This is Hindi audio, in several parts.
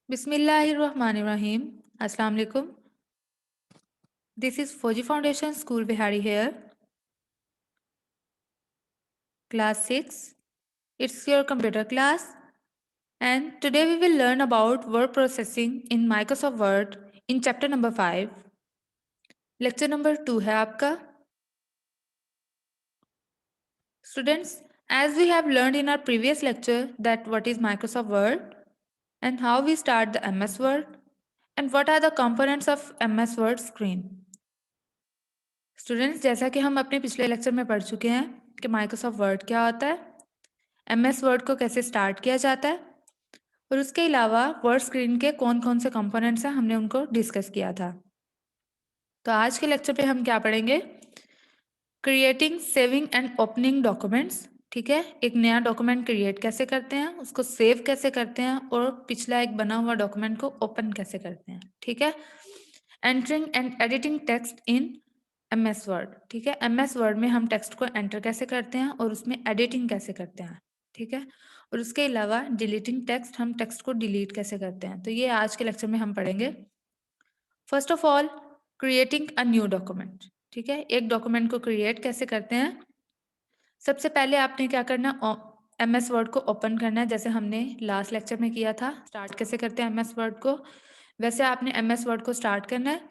Bismillahirrahmanirrahim. Assalamu alaikum. This is Fauji Foundation School Bihari here. Class 6. It's your computer class. And today we will learn about word processing in Microsoft Word in chapter number 5. Lecture number 2 है आपका. Students, as we have learned in our previous lecture that what is Microsoft Word and how we start the MS Word and what are the components of MS Word screen. Students, जैसा कि हम अपने पिछले लेक्चर में पढ़ चुके हैं कि माइक्रोसॉफ्ट वर्ड क्या होता है, एमएस वर्ड को कैसे स्टार्ट किया जाता है और उसके अलावा वर्ड स्क्रीन के कौन कौन से कंपोनेंट्स हैं हमने उनको डिस्कस किया था। तो आज के लेक्चर पे हम क्या पढ़ेंगे? Creating, saving and opening documents. ठीक है, एक नया डॉक्यूमेंट क्रिएट कैसे करते हैं, उसको सेव कैसे करते हैं और पिछला एक बना हुआ डॉक्यूमेंट को ओपन कैसे करते हैं। ठीक है, entering and editing text in MS word. ठीक है, MS वर्ड में हम टेक्स्ट को एंटर कैसे करते हैं और उसमें एडिटिंग कैसे करते हैं। ठीक है, और उसके अलावा डिलीटिंग टेक्स्ट, हम टेक्स्ट को डिलीट कैसे करते हैं। तो ये आज के लेक्चर में हम पढ़ेंगे। First of all, creating a new document. ठीक है, एक डॉक्यूमेंट को क्रिएट कैसे करते हैं। सबसे पहले आपने क्या करना, MS वर्ड को ओपन करना है, जैसे हमने लास्ट लेक्चर में किया था। स्टार्ट कैसे करते हैं MS वर्ड को, वैसे आपने MS वर्ड को स्टार्ट करना है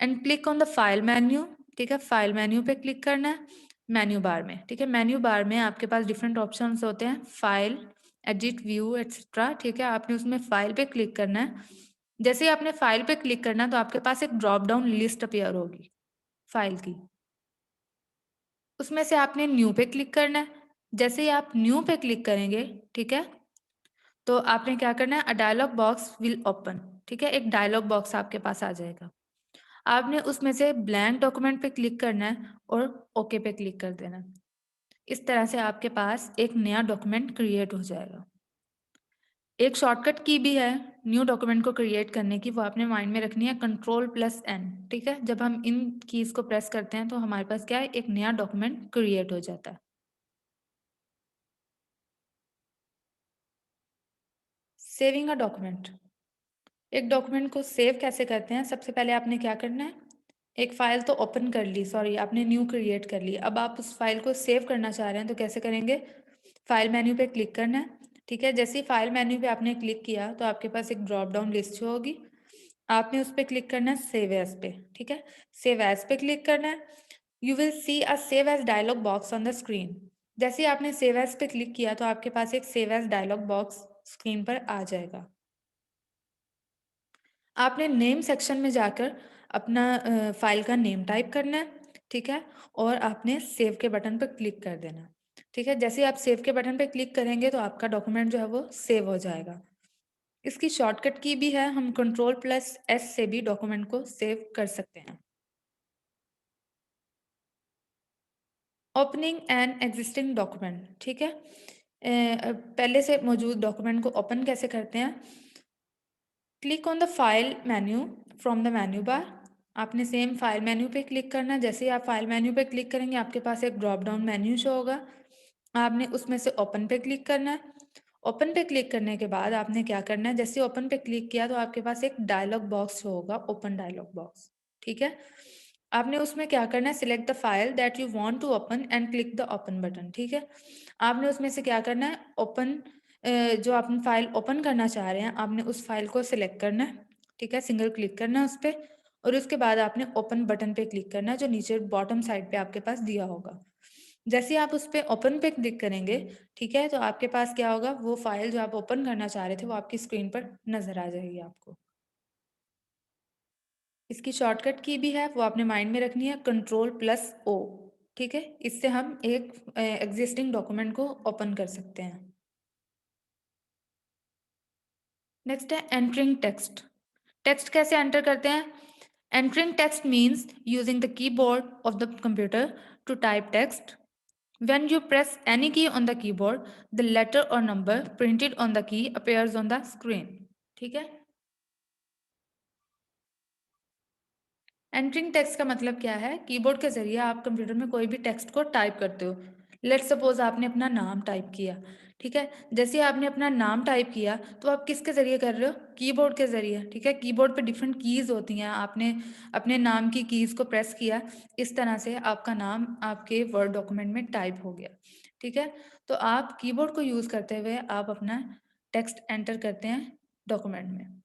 and click on the file menu. ठीक है, फाइल मेन्यू पे क्लिक करना है मेन्यू बार में। ठीक है, मेन्यू बार में आपके पास डिफरेंट ऑप्शंस होते हैं, फाइल, एडिट, व्यू एक्सेट्रा। ठीक है, आपने उसमें फाइल पे क्लिक करना है। जैसे ही आपने फाइल पे क्लिक करना तो आपके पास एक ड्रॉप डाउन लिस्ट अपीयर होगी फाइल की, उसमें से आपने न्यू पे क्लिक करना है। जैसे ही आप न्यू पे क्लिक करेंगे, ठीक है, तो आपने क्या करना है, a dialogue box will open. ठीक है, एक डायलॉग बॉक्स आपके पास आ जाएगा। आपने उसमें से ब्लैंक डॉक्यूमेंट पे क्लिक करना है और ओके पे क्लिक कर देना है। इस तरह से आपके पास एक नया डॉक्यूमेंट क्रिएट हो जाएगा। एक शॉर्टकट की भी है न्यू डॉक्यूमेंट को क्रिएट करने की, वो आपने माइंड में रखनी है, Ctrl+N। ठीक है, जब हम इन कीज को प्रेस करते हैं तो हमारे पास क्या है, एक नया डॉक्यूमेंट क्रिएट हो जाता है। सेविंग अ डॉक्यूमेंट, एक डॉक्यूमेंट को सेव कैसे करते हैं। सबसे पहले आपने क्या करना है, एक फाइल तो ओपन कर ली, सॉरी आपने न्यू क्रिएट कर ली। अब आप उस फाइल को सेव करना चाह रहे हैं तो कैसे करेंगे, फाइल मेन्यू पे क्लिक करना है। ठीक है, जैसे ही फाइल मेन्यू पे आपने क्लिक किया तो आपके पास एक ड्रॉप डाउन लिस्ट होगी, आपने उस पर क्लिक करना है सेव एज पे। ठीक है, सेव एज पे क्लिक करना है। You will see a save as dialogue box on the screen. जैसे ही आपने सेव एज पे क्लिक किया तो आपके पास एक save as dialogue box screen पर आ जाएगा। आपने नेम सेक्शन में जाकर अपना फाइल का नेम टाइप करना है। ठीक है, और आपने सेव के बटन पर क्लिक कर देना। ठीक है, जैसे आप सेव के बटन पर क्लिक करेंगे तो आपका डॉक्यूमेंट जो है वो सेव हो जाएगा। इसकी शॉर्टकट की भी है, हम Ctrl+S से भी डॉक्यूमेंट को सेव कर सकते हैं। Opening an existing document. ठीक है, पहले से मौजूद डॉक्यूमेंट को ओपन कैसे करते हैं। Click on the file menu from the menu bar. आपने सेम फाइल मेन्यू पे क्लिक करना है। जैसे ही आप फाइल मेन्यू पे क्लिक करेंगे आपके पास एक ड्रॉप डाउन मेन्यू शो होगा, आपने उसमें से ओपन पे क्लिक करना है। ओपन पे क्लिक करने के बाद आपने क्या करना है, जैसे ओपन पे क्लिक किया तो आपके पास एक डायलॉग बॉक्स शो होगा, ओपन डायलॉग बॉक्स। ठीक है, आपने उसमें क्या करना है, select the file that you want to open and click the open button. ठीक है, आपने उसमें से क्या करना है, ओपन, जो आपने फाइल ओपन करना चाह रहे हैं आपने उस फाइल को सिलेक्ट करना है। ठीक है, सिंगल क्लिक करना है उस पर और उसके बाद आपने ओपन बटन पे क्लिक करना है जो नीचे बॉटम साइड पे आपके पास दिया होगा। जैसे ही आप उस पर ओपन पे क्लिक करेंगे, ठीक है, तो आपके पास क्या होगा, वो फाइल जो आप ओपन करना चाह रहे थे वो आपकी स्क्रीन पर नजर आ जाएगी आपको। इसकी शॉर्टकट की भी है, वो आपने माइंड में रखनी है, Ctrl+O। ठीक है, इससे हम एक एग्जिस्टिंग डॉक्यूमेंट को ओपन कर सकते हैं। नेक्स्ट है एंटरिंग टेक्स्ट। टेक्स्ट कैसे एंटर करते हैं। Entering text means using the keyboard of the computer to type text. When you press any key on the keyboard, the letter or number printed on the key appears on the screen. ठीक है, एंटरिंग टेक्स्ट का मतलब क्या है, कीबोर्ड के जरिए आप कंप्यूटर में कोई भी टेक्स्ट को टाइप करते हो। लेट्स सपोज आपने अपना नाम टाइप किया। ठीक है। जैसे आपने अपना नाम टाइप किया तो आप किसके ज़रिए कर रहे हो, कीबोर्ड के ज़रिए। ठीक है, कीबोर्ड पे डिफरेंट कीज़ होती हैं, आपने अपने नाम की कीज़ को प्रेस किया, इस तरह से आपका नाम आपके वर्ड डॉक्यूमेंट में टाइप हो गया। ठीक है, तो आप कीबोर्ड को यूज़ करते हुए आप अपना टेक्स्ट एंटर करते हैं डॉक्यूमेंट में।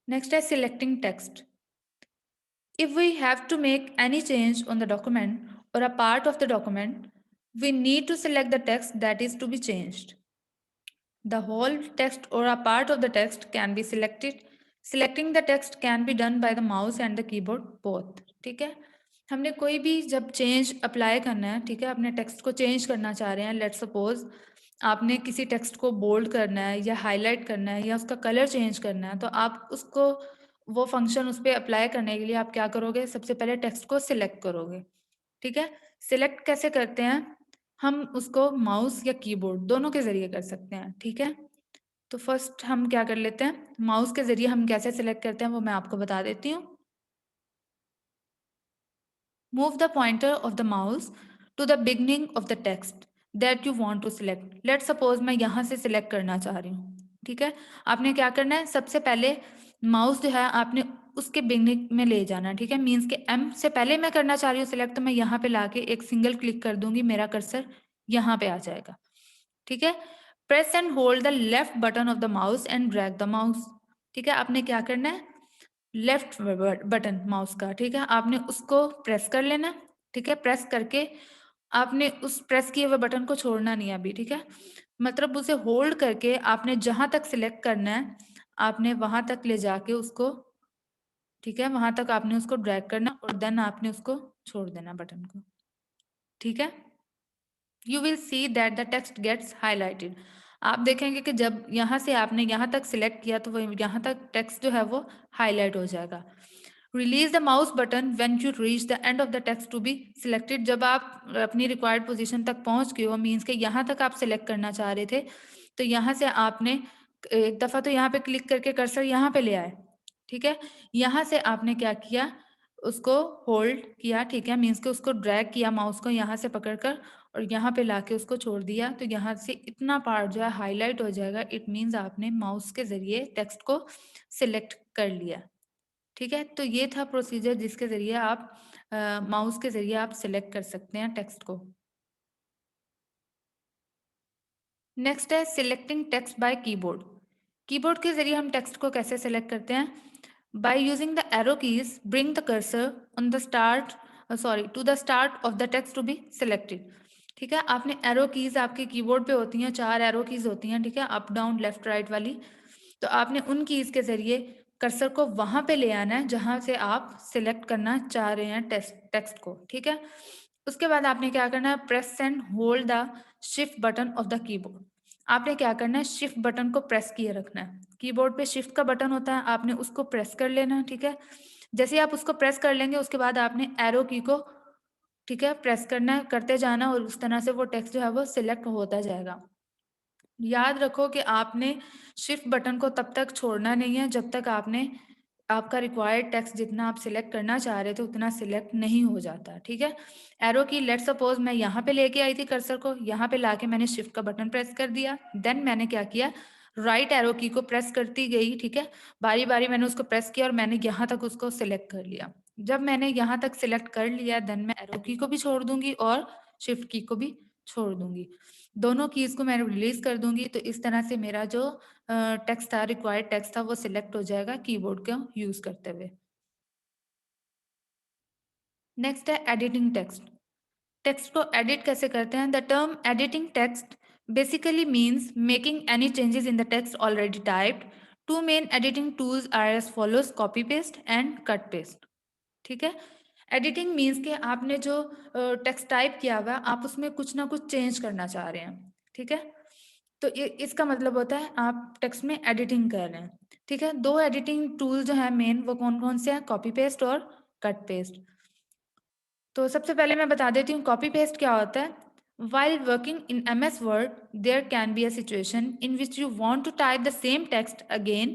नेक्स्ट है selecting text. If we have to make any change on the document or a part of the document, we need to select the text that is to be changed. The whole text or a part of the text can be selected. Selecting the text can be done by the mouse and the keyboard both. ठीक है, हमने कोई भी जब चेंज अप्लाई करना है, ठीक है, अपने टेक्स्ट को चेंज करना चाह रहे हैं, लेट सपोज आपने किसी टेक्स्ट को बोल्ड करना है या हाईलाइट करना है या उसका कलर चेंज करना है, तो आप उसको वो फंक्शन उस पर अप्लाई करने के लिए आप क्या करोगे, सबसे पहले टेक्स्ट को सिलेक्ट करोगे। ठीक है, सिलेक्ट कैसे करते हैं, हम उसको माउस या कीबोर्ड दोनों के ज़रिए कर सकते हैं। ठीक है, तो फर्स्ट हम क्या कर लेते हैं, माउस के ज़रिए हम कैसे सिलेक्ट करते हैं वो मैं आपको बता देती हूँ। Move the pointer of the mouse to the beginning of the text that you want to select. Let's suppose मैं यहाँ से सिलेक्ट करना चाह रही हूँ। ठीक है, आपने क्या करना है, सबसे पहले माउस जो है आपने उसके बिगनिंग में ले जाना है। ठीक है, मीन्स के एम से पहले मैं करना चाह रही हूँ सिलेक्ट, तो मैं यहाँ पे लाके एक सिंगल क्लिक कर दूंगी, मेरा कर्सर यहाँ पे आ जाएगा। ठीक है, press and hold the left button of the mouse and drag the mouse. ठीक है, आपने क्या करना है, लेफ्ट बटन माउस का, ठीक है, आपने उसको प्रेस कर लेना। ठीक है, प्रेस करके आपने उस प्रेस किए हुए बटन को छोड़ना नहीं है अभी। ठीक है, मतलब उसे होल्ड करके आपने जहां तक सिलेक्ट करना है आपने वहां तक ले जाके उसको, ठीक है, वहां तक आपने उसको ड्रैग करना और देन आपने उसको छोड़ देना बटन को। ठीक है, you will see that the text gets highlighted. आप देखेंगे कि जब यहाँ से आपने यहाँ तक सिलेक्ट किया तो वो यहाँ तक टेक्स्ट जो है वो हाईलाइट हो जाएगा। Release the mouse button when you reach the end of the text to be selected. जब आप अपनी रिक्वायर्ड पोजीशन तक पहुंच गए हो, मीन्स के यहाँ तक आप सिलेक्ट करना चाह रहे थे, तो यहाँ से आपने एक दफ़ा तो यहाँ पे क्लिक करके कर्सर यहाँ पे ले आए। ठीक है, यहाँ से आपने क्या किया, उसको होल्ड किया। ठीक है, मीन्स के उसको ड्रैग किया माउस को यहाँ से पकड़कर और यहाँ पे लाके उसको छोड़ दिया, तो यहाँ से इतना पार्ट जो है हाईलाइट हो जाएगा। इट मीन्स आपने माउस के ज़रिए टेक्स्ट को सिलेक्ट कर लिया। ठीक है, तो ये था प्रोसीजर जिसके ज़रिए आप माउस के ज़रिए आप सिलेक्ट कर सकते हैं टेक्स्ट को। नेक्स्ट है selecting text by keyboard. Keyboard के ज़रिए हम टेक्स्ट को कैसे सिलेक्ट करते हैं, by using the arrow keys bring the cursor on the start to the start of the text to be selected. ठीक है, आपने एरो कीज आपके कीबोर्ड पे होती हैं, 4 एरो कीज होती हैं। ठीक है, अप डाउन लेफ्ट राइट वाली, तो आपने उन कीज के ज़रिए कर्सर को वहां पे ले आना है जहां से आप सिलेक्ट करना चाह रहे हैं टेक्स्ट को। ठीक है, उसके बाद आपने क्या करना है, press and hold the shift button of the keyboard. आपने क्या करना है, शिफ्ट बटन को प्रेस किए रखना है। कीबोर्ड पे शिफ्ट का बटन होता है, आपने उसको प्रेस कर लेना है। ठीक है, जैसे ही आप उसको प्रेस कर लेंगे उसके बाद आपने एरो की को, ठीक है, प्रेस करना है, करते जाना और उस तरह से वो टेक्स्ट जो है वो सिलेक्ट होता जाएगा। याद रखो कि आपने शिफ्ट बटन को तब तक छोड़ना नहीं है जब तक आपने आपका रिक्वायर्ड टेक्स्ट जितना आप सिलेक्ट करना चाह रहे थे उतना सिलेक्ट नहीं हो जाता। ठीक है, एरो की लेट सपोज मैं यहाँ पे लेके आई थी कर्सर को, यहाँ पे लाके मैंने शिफ्ट का बटन प्रेस कर दिया, देन मैंने क्या किया, राइट एरो की को प्रेस करती गई। ठीक है, बारी बारी मैंने उसको प्रेस किया और मैंने यहाँ तक उसको सिलेक्ट कर लिया। जब मैंने यहाँ तक सिलेक्ट कर लिया देन मैं एरो की को भी छोड़ दूंगी और शिफ्ट की को भी छोड़ दूंगी, दोनों कीज को मैं रिलीज कर दूंगी। तो इस तरह से मेरा जो टेक्स्ट था, रिक्वायर्ड टेक्स्ट था, वो सिलेक्ट हो जाएगा कीबोर्ड का यूज करते हुए। नेक्स्ट है एडिटिंग टेक्स्ट। टेक्स्ट को एडिट कैसे करते हैं, the term editing text basically means making any changes in the text already typed. Two main editing tools are as follows, copy paste and cut paste. ठीक है, एडिटिंग मीन्स कि आपने जो टेक्स्ट टाइप किया हुआ आप उसमें कुछ ना कुछ चेंज करना चाह रहे हैं। ठीक है, तो इसका मतलब होता है आप टेक्स्ट में एडिटिंग कर रहे हैं। ठीक है, दो एडिटिंग टूल जो है मेन वो कौन कौन से हैं, कॉपी पेस्ट और कट पेस्ट। तो सबसे पहले मैं बता देती हूँ कॉपी पेस्ट क्या होता है। While working in MS Word, there can be a situation in which you want to type the same text again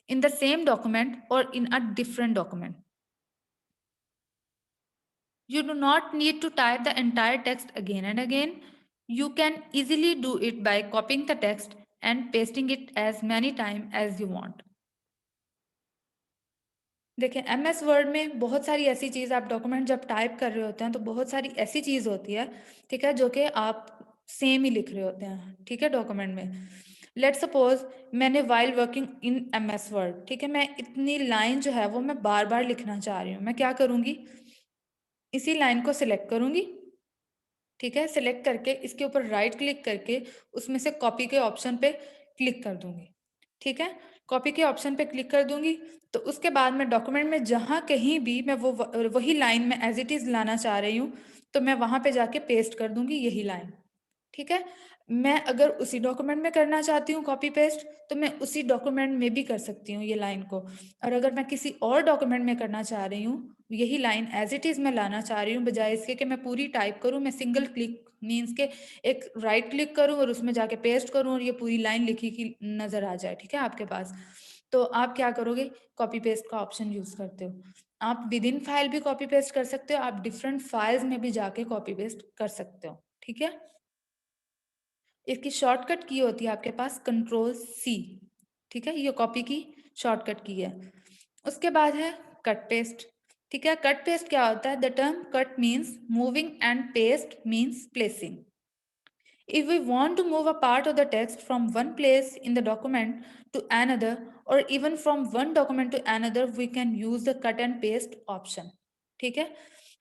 in the same document or in a different document. You do not need to type the entire text again and again. You can easily do it by copying the text and pasting it as many times as you want. देखिए MS वर्ड में बहुत सारी ऐसी चीज़ आप डॉक्यूमेंट जब टाइप कर रहे होते हैं तो बहुत सारी ऐसी चीज़ होती है, ठीक है, जो कि आप सेम ही लिख रहे होते हैं, ठीक है, डॉक्यूमेंट में। लेट्स सपोज मैंने while working in MS word, ठीक है, मैं इतनी लाइन जो है वो मैं बार बार लिखना चाह रही हूँ, मैं क्या करूँगी, इसी लाइन को सिलेक्ट करूँगी, ठीक है, सिलेक्ट करके इसके ऊपर राइट क्लिक करके उसमें से कॉपी के ऑप्शन पे क्लिक कर दूंगी, ठीक है, कॉपी के ऑप्शन पे क्लिक कर दूंगी। तो उसके बाद मैं डॉक्यूमेंट में जहाँ कहीं भी मैं वही लाइन में एज इट इज़ लाना चाह रही हूँ तो मैं वहाँ पे जाके पेस्ट कर दूंगी यही लाइन, ठीक है। मैं अगर उसी डॉक्यूमेंट में करना चाहती हूँ कॉपी पेस्ट तो मैं उसी डॉक्यूमेंट में भी कर सकती हूँ ये लाइन को, और अगर मैं किसी और डॉक्यूमेंट में करना चाह रही हूँ यही लाइन एज इट इज़ मैं लाना चाह रही हूँ, बजाय इसके कि मैं पूरी टाइप करूँ, मैं सिंगल क्लिक मीन्स के एक राइट क्लिक करूँ और उसमें जाके पेस्ट करूँ और ये पूरी लाइन लिखी की नज़र आ जाए, ठीक है, आपके पास। तो आप क्या करोगे, कॉपी पेस्ट का ऑप्शन यूज़ करते हो। आप विद इन फाइल भी कॉपी पेस्ट कर सकते हो, आप डिफरेंट फाइल्स में भी जाके कॉपी पेस्ट कर सकते हो, ठीक है। इसकी शॉर्टकट की होती है आपके पास कंट्रोल C, ठीक है, ये कॉपी की शॉर्टकट की है। उसके बाद है कट पेस्ट, ठीक है। कट पेस्ट क्या होता है, the term cut means moving and paste means placing. If we want to move a part of the text from one place in the document to another or even from one document to another, we can use the cut and paste option, ठीक है।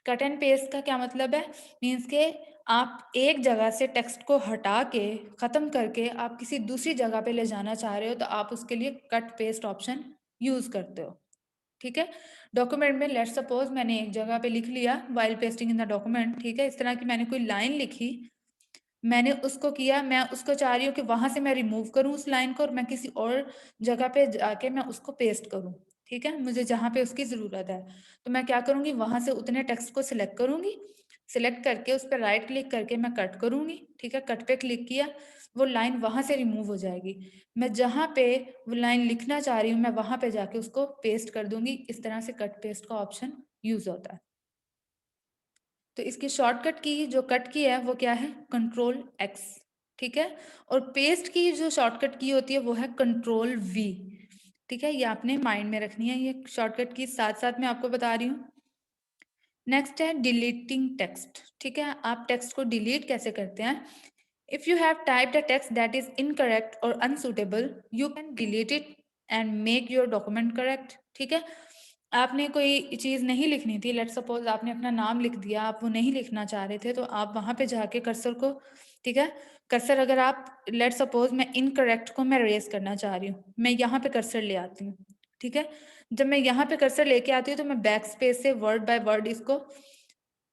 कट एंड पेस्ट का क्या मतलब है, मीन्स के आप एक जगह से टेक्स्ट को हटा के ख़त्म करके आप किसी दूसरी जगह पे ले जाना चाह रहे हो तो आप उसके लिए कट पेस्ट ऑप्शन यूज़ करते हो, ठीक है। डॉक्यूमेंट में लेट्स सपोज मैंने एक जगह पे लिख लिया while pasting in the document, ठीक है, इस तरह की मैंने कोई लाइन लिखी, मैंने उसको किया, मैं उसको चाह रही हूँ कि वहाँ से मैं रिमूव करूँ उस लाइन को और मैं किसी और जगह पे जाके मैं उसको पेस्ट करूँ, ठीक है, मुझे जहाँ पे उसकी ज़रूरत है। तो मैं क्या करूँगी, वहाँ से उतने टेक्स्ट को सिलेक्ट करूँगी, सिलेक्ट करके उस पर राइट क्लिक करके मैं कट करूँगी, ठीक है, कट पे क्लिक किया, वो लाइन वहाँ से रिमूव हो जाएगी। मैं जहाँ पे वो लाइन लिखना चाह रही हूँ मैं वहाँ पे जाके उसको पेस्ट कर दूँगी। इस तरह से कट पेस्ट का ऑप्शन यूज़ होता है। तो इसकी शॉर्टकट की जो कट की है वो क्या है, कंट्रोल X, ठीक है। और पेस्ट की जो शॉर्टकट की होती है वो है कंट्रोल V, ठीक है, ये आपने माइंड में रखनी है, ये शॉर्टकट की साथ साथ मैं आपको बता रही हूँ। नेक्स्ट है डिलीटिंग टेक्स्ट, ठीक है, आप टेक्स्ट को डिलीट कैसे करते हैं। If you have typed a text that is incorrect और unsuitable you can delete it and make your document correct, ठीक है। आपने कोई चीज़ नहीं लिखनी थी, लेट सपोज आपने अपना नाम लिख दिया, आप वो नहीं लिखना चाह रहे थे तो आप वहाँ पे जाके कर्सर को, ठीक है, कर्सर अगर आप लेट सपोज मैं इनकरेक्ट को मैं रेस करना चाह रही हूँ, मैं यहाँ पे कर्सर ले आती हूँ, ठीक है। जब मैं यहाँ पे कर्सर लेके आती हूँ तो मैं बैक स्पेस से वर्ड बाय वर्ड इसको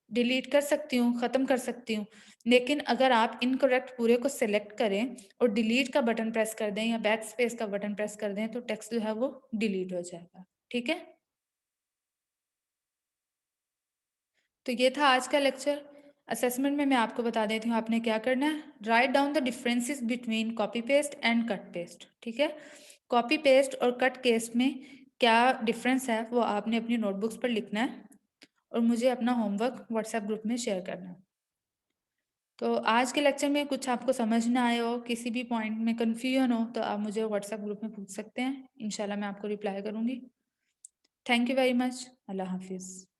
डिलीट कर सकती हूँ, ख़त्म कर सकती हूँ। लेकिन अगर आप इनकरेक्ट पूरे को सेलेक्ट करें और डिलीट का बटन प्रेस कर दें या बैक स्पेस का बटन प्रेस कर दें तो टेक्स्ट जो है वो डिलीट हो जाएगा, ठीक है। तो ये था आज का लेक्चर। असेसमेंट में मैं आपको बता देती हूँ आपने क्या करना है, write down the differences between copy paste and cut paste, ठीक है। कॉपी पेस्ट और कट केस में क्या डिफरेंस है वो आपने अपनी नोटबुक्स पर लिखना है और मुझे अपना होमवर्क व्हाट्सएप ग्रुप में शेयर करना है। तो आज के लेक्चर में कुछ आपको समझ ना आए हो, किसी भी पॉइंट में कन्फ्यूजन हो तो आप मुझे व्हाट्सएप ग्रुप में पूछ सकते हैं, इंशाल्लाह मैं आपको रिप्लाई करूँगी। Thank you very much. अल्लाह हाफिज़।